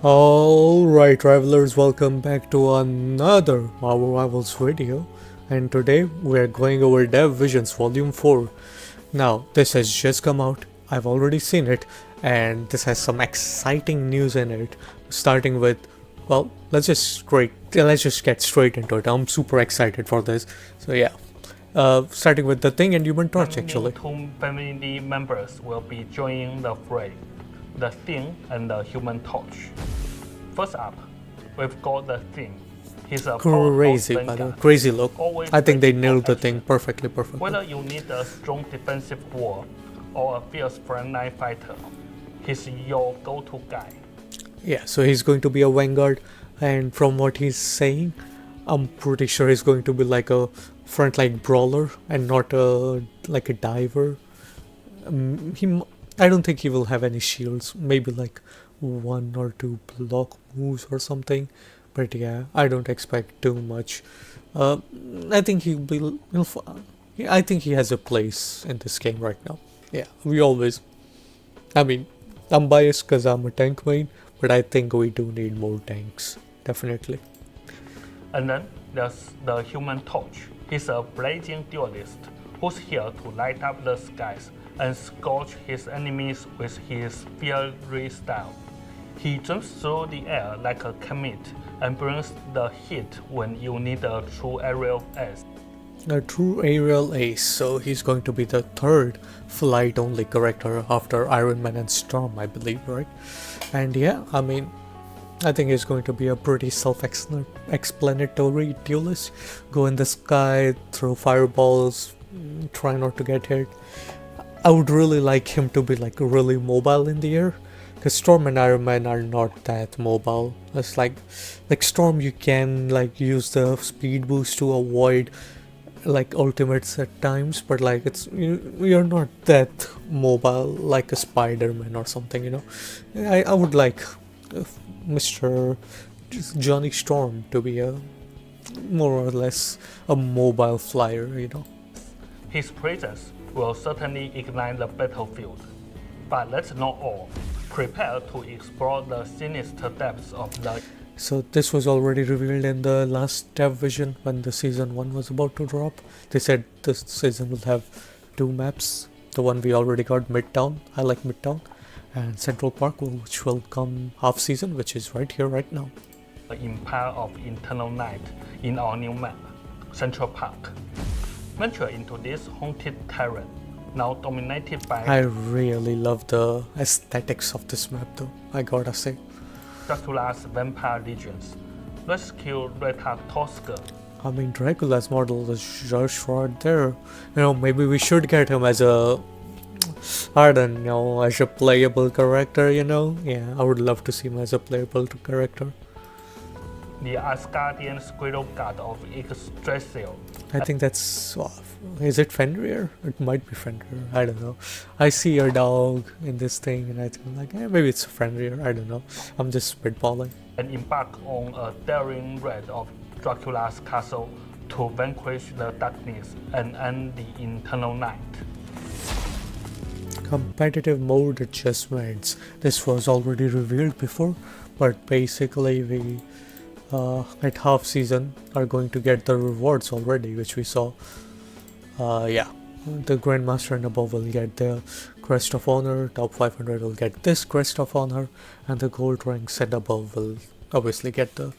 Alright travelers, welcome back to another Marvel Rivals video, and today we're going over Dev Visions Volume 4. Now this has just come out, I've already seen it, and this has some exciting news in it, starting with, well, let's just get straight into it. I'm super excited for this, so yeah. Starting with the Thing and Human Torch actually. Two family members will be joining the fray, the Thing and the Human Torch. First up, we've got the Thing. He's a crazy, by the way, crazy look. I think they nailed the Thing perfectly. Whether you need a strong defensive wall or a fierce frontline fighter, he's your go-to guy. Yeah, so he's going to be a vanguard, and from what he's saying, I'm pretty sure he's going to be like a frontline brawler and not like a diver. I don't think he will have any shields, maybe like one or two block moves or something, but yeah, I don't expect too much. I think I think he has a place in this game right now. Yeah, I'm biased because I'm a tank main, but I think we do need more tanks, definitely. And then there's the Human Torch. He's a blazing duelist who's here to light up the skies and scorch his enemies with his fiery style. He jumps through the air like a comet and brings the heat when you need a true aerial ace. A true aerial ace, so he's going to be the third flight-only character after Iron Man and Storm, I believe, right? And yeah, I think he's going to be a pretty self-explanatory duelist. Go in the sky, throw fireballs, try not to get hit. I would really like him to be like really mobile in the air, because Storm and Iron Man are not that mobile. It's like Storm, you can like use the speed boost to avoid like ultimates at times, but like you're not that mobile like a Spider-Man or something, you know. I would like Mr. Johnny Storm to be a more or less a mobile flyer, you know. His presence will certainly ignite the battlefield, but that's not all. Prepare to explore the sinister depths of the... So this was already revealed in the last Dev Vision when the season 1 was about to drop. They said this season will have 2 maps. The one we already got, Midtown, I like Midtown, and Central Park, which will come half season, which is right here, right now. The Empire of Eternal Night in our new map, Central Park. Venture into this haunted terrain, now dominated by... I really love the aesthetics of this map though, I gotta say. Dracula's vampire legions. Rescue Rita Tosca. Dracula's model is just right there. You know, maybe we should get him as a... I don't know, as a playable character, you know? Yeah, I would love to see him as a playable character. The Asgardian Squirrel God of Yggdrasil. I think that's... is it Fenrir? It might be Fenrir, I don't know. I see a dog in this thing and I think like, maybe it's Fenrir, I don't know. I'm just spitballing. And embark on a daring raid of Dracula's castle to vanquish the darkness and end the eternal night. Competitive mode adjustments. This was already revealed before, but basically we at half season are going to get the rewards already, which we saw. Yeah, the Grandmaster and above will get the Crest of Honor, top 500 will get this Crest of Honor, and the gold ranks and above will obviously get the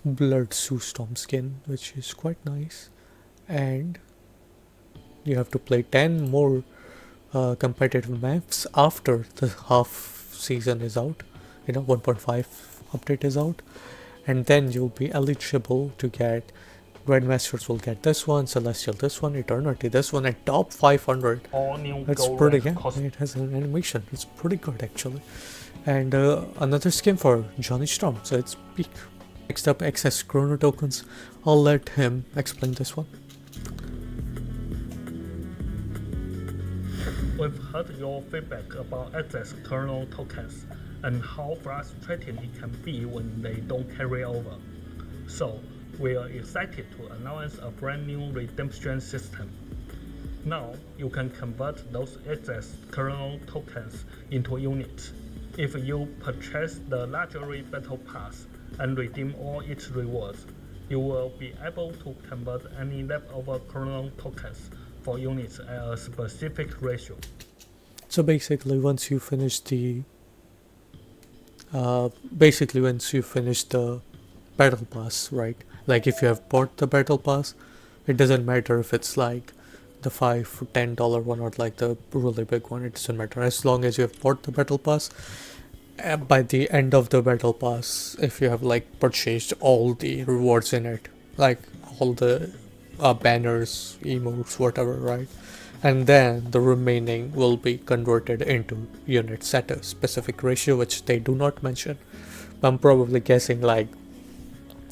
Blood Storm skin, which is quite nice. And you have to play 10 more competitive maps after the half season is out, you know, 1.5 update is out, and then you'll be eligible to get... Grandmasters will get this one, Celestial this one, Eternity this one, and top 500. All new That's pretty good. It has an animation, it's pretty good actually. And another skin for Johnny Storm, so it's peak. Next up, excess Chrono Tokens. I'll let him explain this one. We've heard your feedback about excess Chrono Tokens and how frustrating it can be when they don't carry over. So, we are excited to announce a brand new redemption system. Now, you can convert those excess Chrono Tokens into units. If you purchase the luxury battle pass and redeem all its rewards, you will be able to convert any leftover chrono tokens for units at a specific ratio. So basically, once you finish the battle pass, right? Like if you have bought the battle pass, it doesn't matter if it's like the $5 or $10 one or like the really big one. It doesn't matter as long as you have bought the battle pass. By the end of the battle pass, if you have like purchased all the rewards in it, like all the banners, emotes, whatever, right? And then the remaining will be converted into units at a specific ratio, which they do not mention. I'm probably guessing like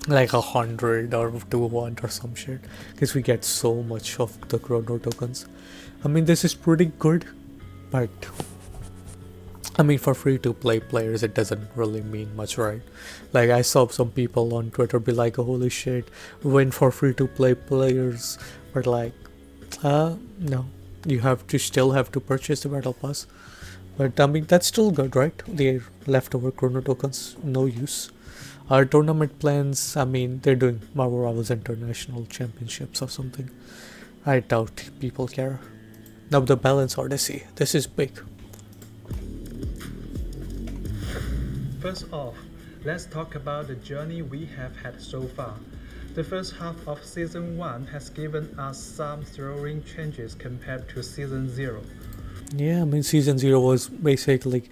100 or 2 1 or some shit, because we get so much of the chrono tokens. I mean, this is pretty good, but I mean, for free to play players, it doesn't really mean much, right? Like, I saw some people on Twitter be like, oh, holy shit, win for free to play players, but like, no, you still have to purchase the battle pass. But I mean, that's still good, right? The leftover chrono tokens, no use. Our tournament plans, I mean, they're doing Marvel Rivals International Championships or something. I doubt people care. Now the Balance Odyssey, this is big. First off, let's talk about the journey we have had so far. The first half of Season 1 has given us some thrilling changes compared to Season 0. Yeah, I mean, Season 0 was basically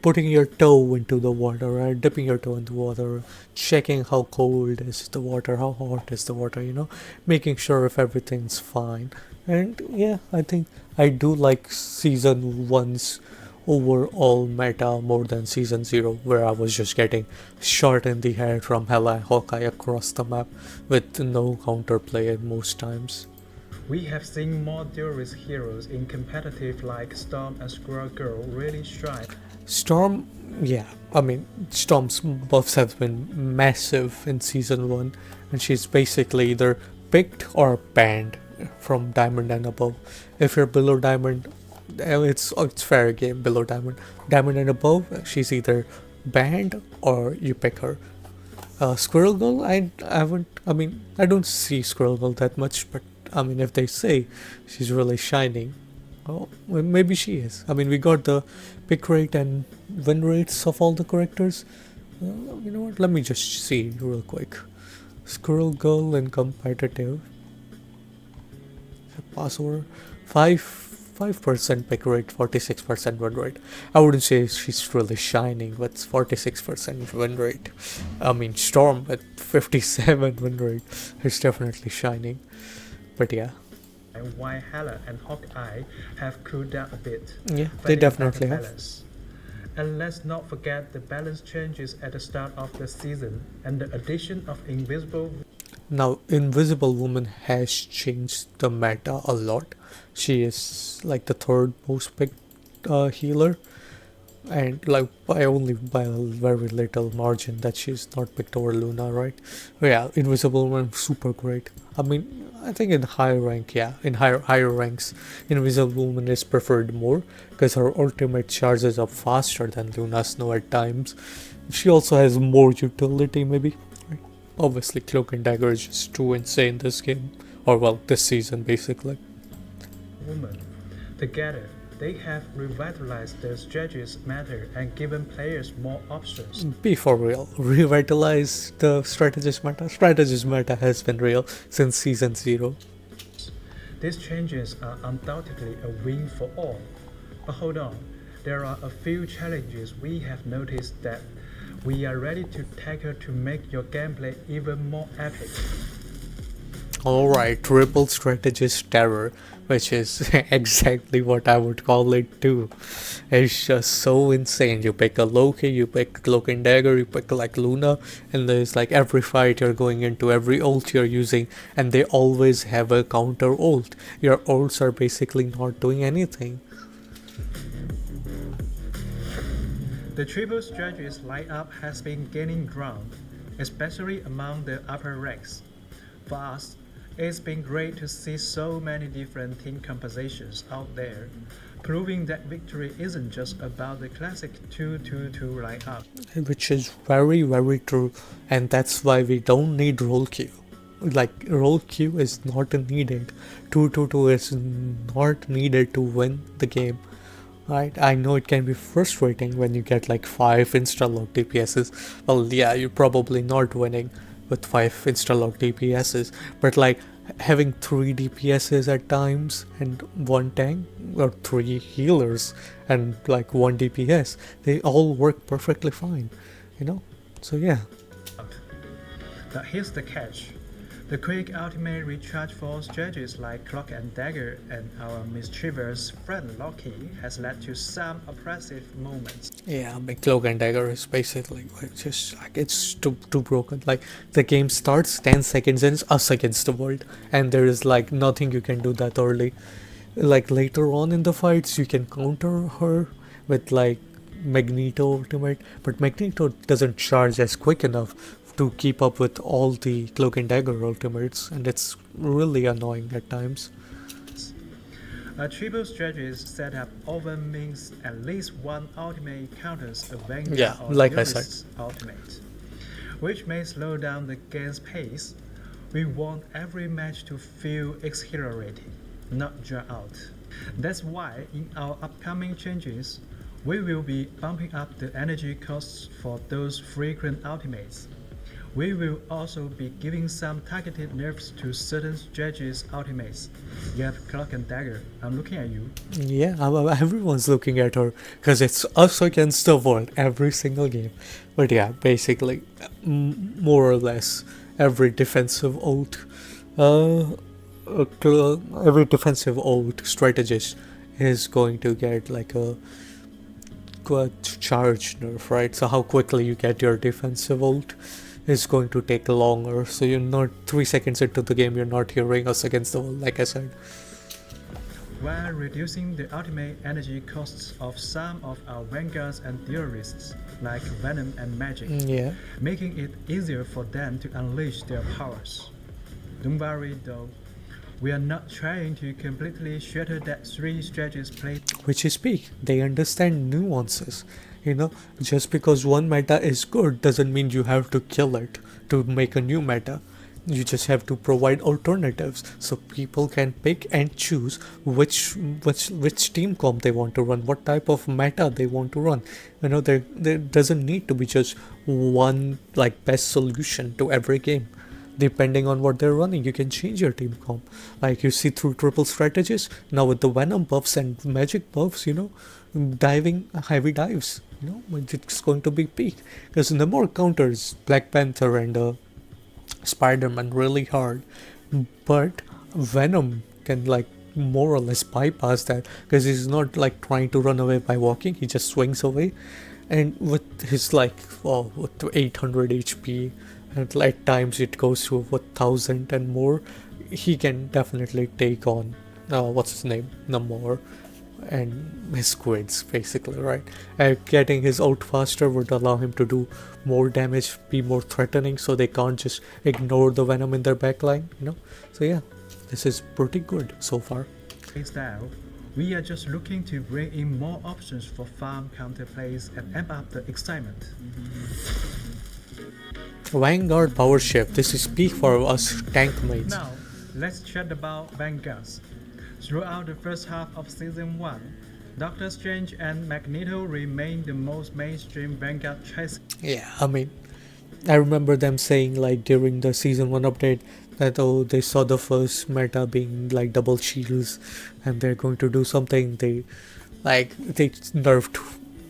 putting your toe into the water, right? Dipping your toe into water, checking how cold is the water, how hot is the water, making sure if everything's fine. And yeah, I think I do like Season 1's overall meta more than Season 0, where I was just getting shot in the head from Hawkeye across the map with no counterplay at most times. We have seen more duelist heroes in competitive like Storm and Squirrel Girl really shine. Storm, yeah, I mean, Storm's buffs have been massive in Season 1, and she's basically either picked or banned from Diamond and above. If you're below Diamond, it's fair game. Below Diamond and above, she's either banned or you pick her. Squirrel Girl, I haven't, I mean, I don't see Squirrel Girl that much, but I mean, if they say she's really shining, oh, well, maybe she is. I mean, we got the pick rate and win rates of all the characters. You know what? Let me just see real quick. Squirrel Girl in competitive. Password 5% pick rate, 46% win rate. I wouldn't say she's really shining, but 46% win rate. I mean, Storm at 57 win rate is definitely shining. But yeah. And why Hela and Hawkeye have cooled down a bit. Yeah, they definitely have. Balance. And let's not forget the balance changes at the start of the season and the addition of Invisible. Now, Invisible Woman has changed the meta a lot. She is like the third most picked healer, and like by a very little margin that she's not picked over Luna, right? But yeah, Invisible Woman super great. I mean, I think in higher rank, yeah, in higher ranks, Invisible Woman is preferred more because her ultimate charges up faster than Luna Snow at times. She also has more utility, maybe. Obviously, Cloak and Dagger is just too insane this game, or well, this season basically. Woman. Together, they have revitalized the strategies matter and given players more options. Be for real, revitalize the strategist meta. Strategist meta has been real since Season 0. These changes are undoubtedly a win for all. But hold on, there are a few challenges we have noticed that we are ready to tackle to make your gameplay even more epic. Alright, triple strategist terror, which is exactly what I would call it too. It's just so insane. You pick a Loki, you pick Cloak and Dagger, you pick like Luna, and there's like every fight you're going into, every ult you're using, and they always have a counter ult. Your ults are basically not doing anything. The triple strategist lineup has been gaining ground, especially among the upper ranks. For us, it's been great to see so many different team compositions out there. proving that victory isn't just about the classic 2-2-2 lineup. Which is very, very true, and that's why we don't need roll queue. Like, roll queue is not needed. 2-2-2 is not needed to win the game. Right? I know it can be frustrating when you get like 5 insta-lock DPSs. Well, yeah, you're probably not winning with 5 insta-lock DPSs, but like having 3 DPSs at times and 1 tank, or 3 healers and like 1 DPS, they all work perfectly fine, you know? So yeah. But here's the catch. The quick ultimate recharge for strategies like Cloak and Dagger and our mischievous friend Loki has led to some oppressive moments. Yeah, my Cloak and Dagger is basically like just like it's too broken. Like the game starts 10 seconds and it's us against the world, and there is like nothing you can do that early. Like later on in the fights, you can counter her with like Magneto ultimate, but Magneto doesn't charge as quick enough to keep up with all the Cloak and Dagger ultimates, and it's really annoying at times. A triple strategy setup often means at least one ultimate counters a Vanguard or like I Duelist's ultimate, which may slow down the game's pace. We want every match to feel exhilarating, not drawn out. That's why in our upcoming changes, we will be bumping up the energy costs for those frequent ultimates. We will also be giving some targeted nerfs to certain strategies ultimates. You have Cloak and Dagger. I'm looking at you. Yeah, everyone's looking at her because it's us against the world every single game. But yeah, basically, more or less, every defensive ult strategist is going to get like a charge nerf, right? So how quickly you get your defensive ult is going to take longer. So you're not 3 seconds into the game, you're not hearing us against the wall, like I said. While reducing the ultimate energy costs of some of our vanguards and duelists, like Venom and Magic, making it easier for them to unleash their powers. Don't worry though, we are not trying to completely shatter that 3 strategies play. Which is peak. They understand nuances. You know, just because one meta is good doesn't mean you have to kill it to make a new meta. You just have to provide alternatives so people can pick and choose which team comp they want to run, what type of meta they want to run. You know, there doesn't need to be just one like best solution to every game. Depending on what they're running, you can change your team comp. Like you see through triple strategies now with the Venom buffs and Magic buffs, you know, diving heavy dives, you know, it's going to be peak because Namor counters Black Panther and Spider-Man really hard, but Venom can like more or less bypass that because he's not like trying to run away by walking, he just swings away, and with his like with 800 HP and at times it goes to 1000 and more, he can definitely take on what's his name, Namor and his squids basically, right? Getting his out faster would allow him to do more damage, be more threatening, so they can't just ignore the Venom in their backline, you know. So yeah, this is pretty good so far. Style, we are just looking to bring in more options for farm counterplays and amp up the excitement. Vanguard power shift, this is peak for us tank mates. Now, let's chat about Vanguards. Throughout the first half of Season 1, Doctor Strange and Magneto remain the most mainstream Vanguard choice. Yeah, I mean, I remember them saying like during the Season 1 update that they saw the first meta being like double shields and they're going to do something. They nerfed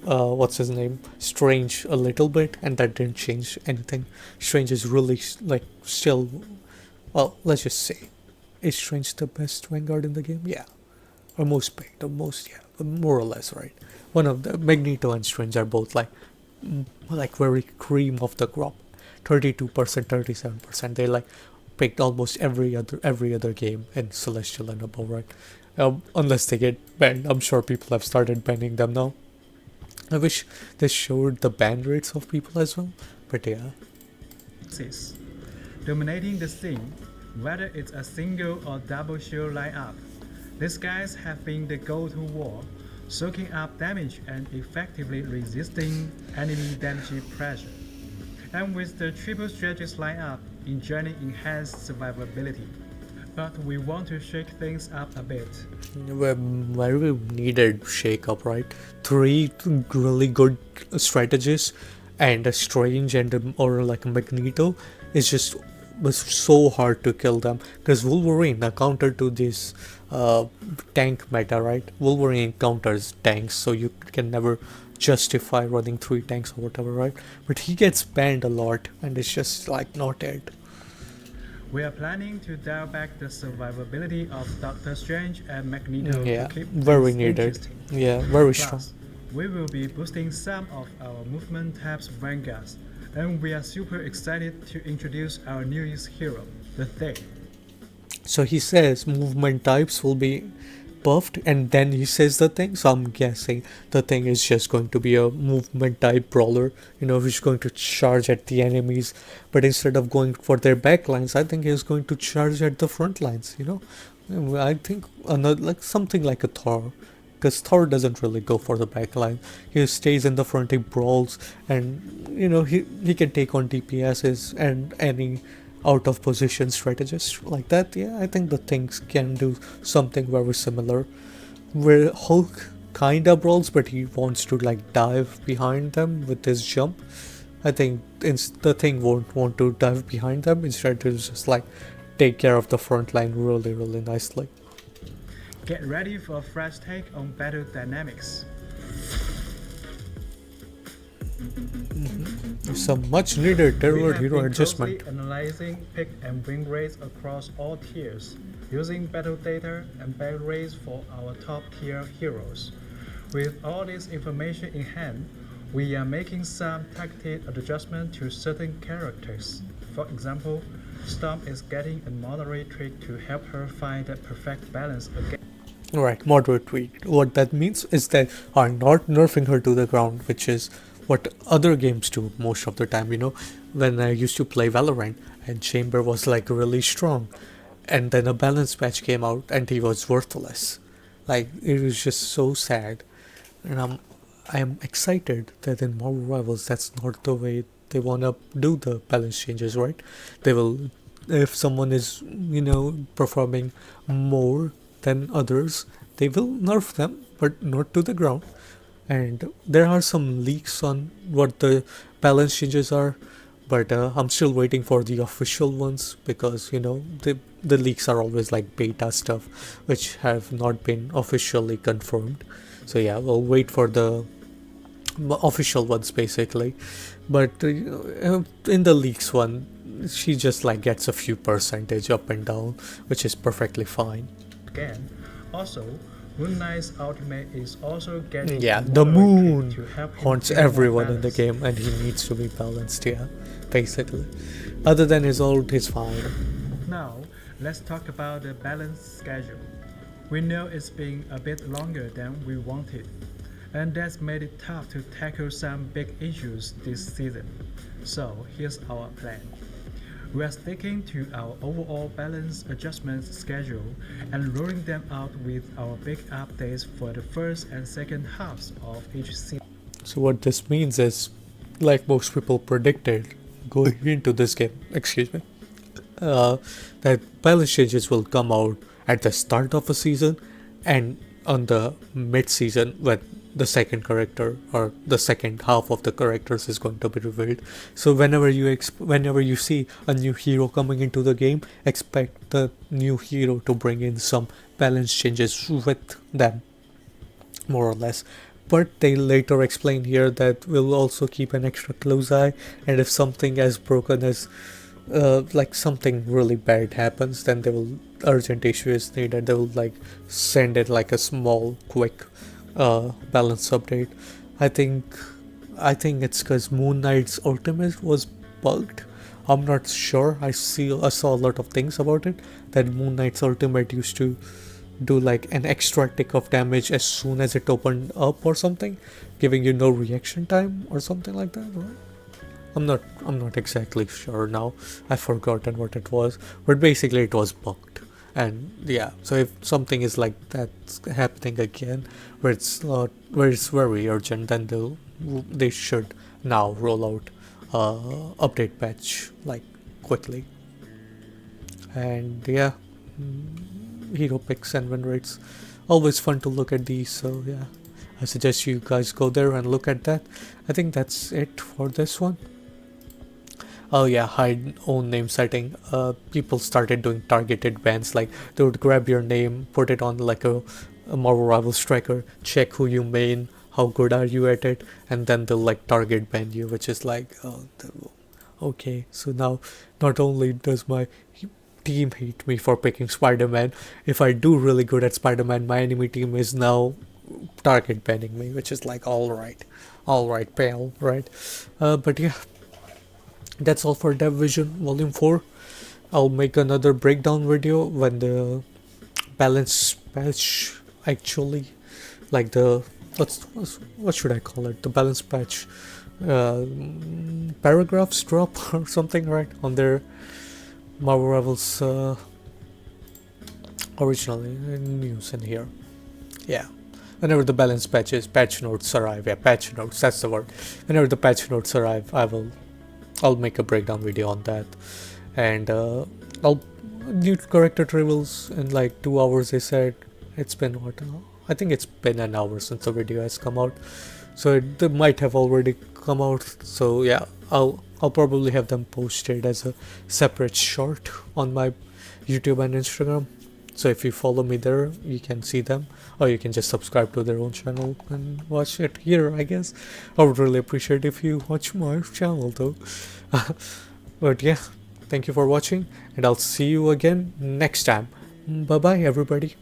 what's his name, Strange a little bit, and that didn't change anything. Strange is really like still, well, let's just say, is Strange the best Vanguard in the game? Yeah. Or most picked, or most, yeah, more or less, right? One of the Magneto and Strange are both like very cream of the crop. 32%, 37%. They like picked almost every other game in Celestial and above, right? Unless they get banned. I'm sure people have started banning them now. I wish they showed the ban rates of people as well, but yeah. Dominating the scene, whether it's a single or double shield lineup, these guys have been the go-to war soaking up damage and effectively resisting enemy damage pressure. And with the triple strategies lineup, enjoying enhanced survivability. But we want to shake things up a bit. Very needed shake up, right? Three really good strategies and a strange and or like a Magneto is just was so hard to kill them because Wolverine, a counter to this tank meta, right? Wolverine counters tanks, so you can never justify running 3 tanks or whatever, right? But he gets banned a lot and it's just like not it. We are planning to dial back the survivability of Doctor Strange and Magneto Yeah, to keep very things needed. interesting. Yeah, very strong. Plus, we will be boosting some of our movement tabs vanguards, and we are super excited to introduce our newest hero, the Thing. So he says movement types will be buffed and then he says the thing. So I'm guessing the thing is just going to be a movement type brawler, who's going to charge at the enemies. But instead of going for their backlines, I think he's going to charge at the front lines, I think like something like a Thor. Because Thor doesn't really go for the backline. He stays in the front, he brawls, and he can take on DPSs and any out of position strategist like that. Yeah, I think the things can do something very similar. Where Hulk kinda brawls, but he wants to like dive behind them with his jump. I think the thing won't want to dive behind them. Instead, to just like take care of the front line really, really nicely. Get ready for a fresh take on battle dynamics. Some much needed We terror have hero been adjustment. closely analyzing pick and win rates across all tiers, using battle data and battle rates for our top tier heroes. With all this information in hand, we are making some targeted adjustments to certain characters. For example, Storm is getting a moderate tweak to help her find the perfect balance again. Right, moderate tweak. What that means is that are not nerfing her to the ground, which is what other games do most of the time. When I used to play Valorant and Chamber was like really strong, and then a balance patch came out and he was worthless. Like it was just so sad, and I am excited that in Marvel Rivals that's not the way they wanna do the balance changes. Right, they will if someone is performing more than others, they will nerf them, but not to the ground. And there are some leaks on what the balance changes are, but I'm still waiting for the official ones because the leaks are always like beta stuff, which have not been officially confirmed. So yeah, we'll wait for the official ones basically. But in the leaks one, she just like gets a few percentage up and down, which is perfectly fine. Again, also, Moon Knight's ultimate is also getting Yeah, a the moderate moon tweak to help him haunts feel more everyone in the balanced. game and he needs to be balanced, yeah, basically. Other than his ult, he's fine. Now, let's talk about the balance schedule. We know it's been a bit longer than we wanted, and that's made it tough to tackle some big issues this season. So, here's our plan. We are sticking to our overall balance adjustment schedule and rolling them out with our big updates for the first and second halves of each season. So what this means is, like most people predicted going into this game, that balance changes will come out at the start of a season and on the mid-season when the second character or the second half of the characters is going to be revealed. So whenever you see a new hero coming into the game, expect the new hero to bring in some balance changes with them, more or less. But they later explain here that we'll also keep an extra close eye, and if something as broken as like something really bad happens, then they will urgent issue is needed. They will like send it like a small quick balance update. I think it's because Moon Knight's ultimate was bugged. I'm not sure. I saw a lot of things about it that Moon Knight's ultimate used to do like an extra tick of damage as soon as it opened up or something, giving you no reaction time or something like that, right? I'm not exactly sure now. I've forgotten what it was, but basically it was bugged. And yeah, so if something is like that happening again, where it's very urgent, then they should now roll out update patch like quickly. And yeah, hero picks and win rates, always fun to look at these. So yeah, I suggest you guys go there and look at that. I think that's it for this one. Oh yeah, hide own name setting. People started doing targeted bans, like they would grab your name, put it on like a Marvel Rivals tracker, check who you main, how good are you at it, and then they'll like target ban you, which is like, oh, okay. So now, not only does my team hate me for picking Spider-Man, if I do really good at Spider-Man, my enemy team is now target banning me, which is like, all right, pal, right? But yeah, that's all for Dev Vision Volume 4. I'll make another breakdown video when the balance patch actually, like the what should I call it, the balance patch paragraphs drop or something, right, on their Marvel Rivals originally news in here. Yeah, whenever the balance patches, patch notes arrive. Yeah, patch notes, that's the word. Whenever the patch notes arrive, I'll make a breakdown video on that. And I'll new character reveals in like 2 hours, they said. It's been what, I think it's been an hour since the video has come out, so they might have already come out. So yeah, I'll probably have them posted as a separate short on my YouTube and Instagram. So if you follow me there, you can see them, or you can just subscribe to their own channel and watch it here, I guess. I would really appreciate if you watch my channel though. But yeah, thank you for watching, and I'll see you again next time. Bye bye everybody.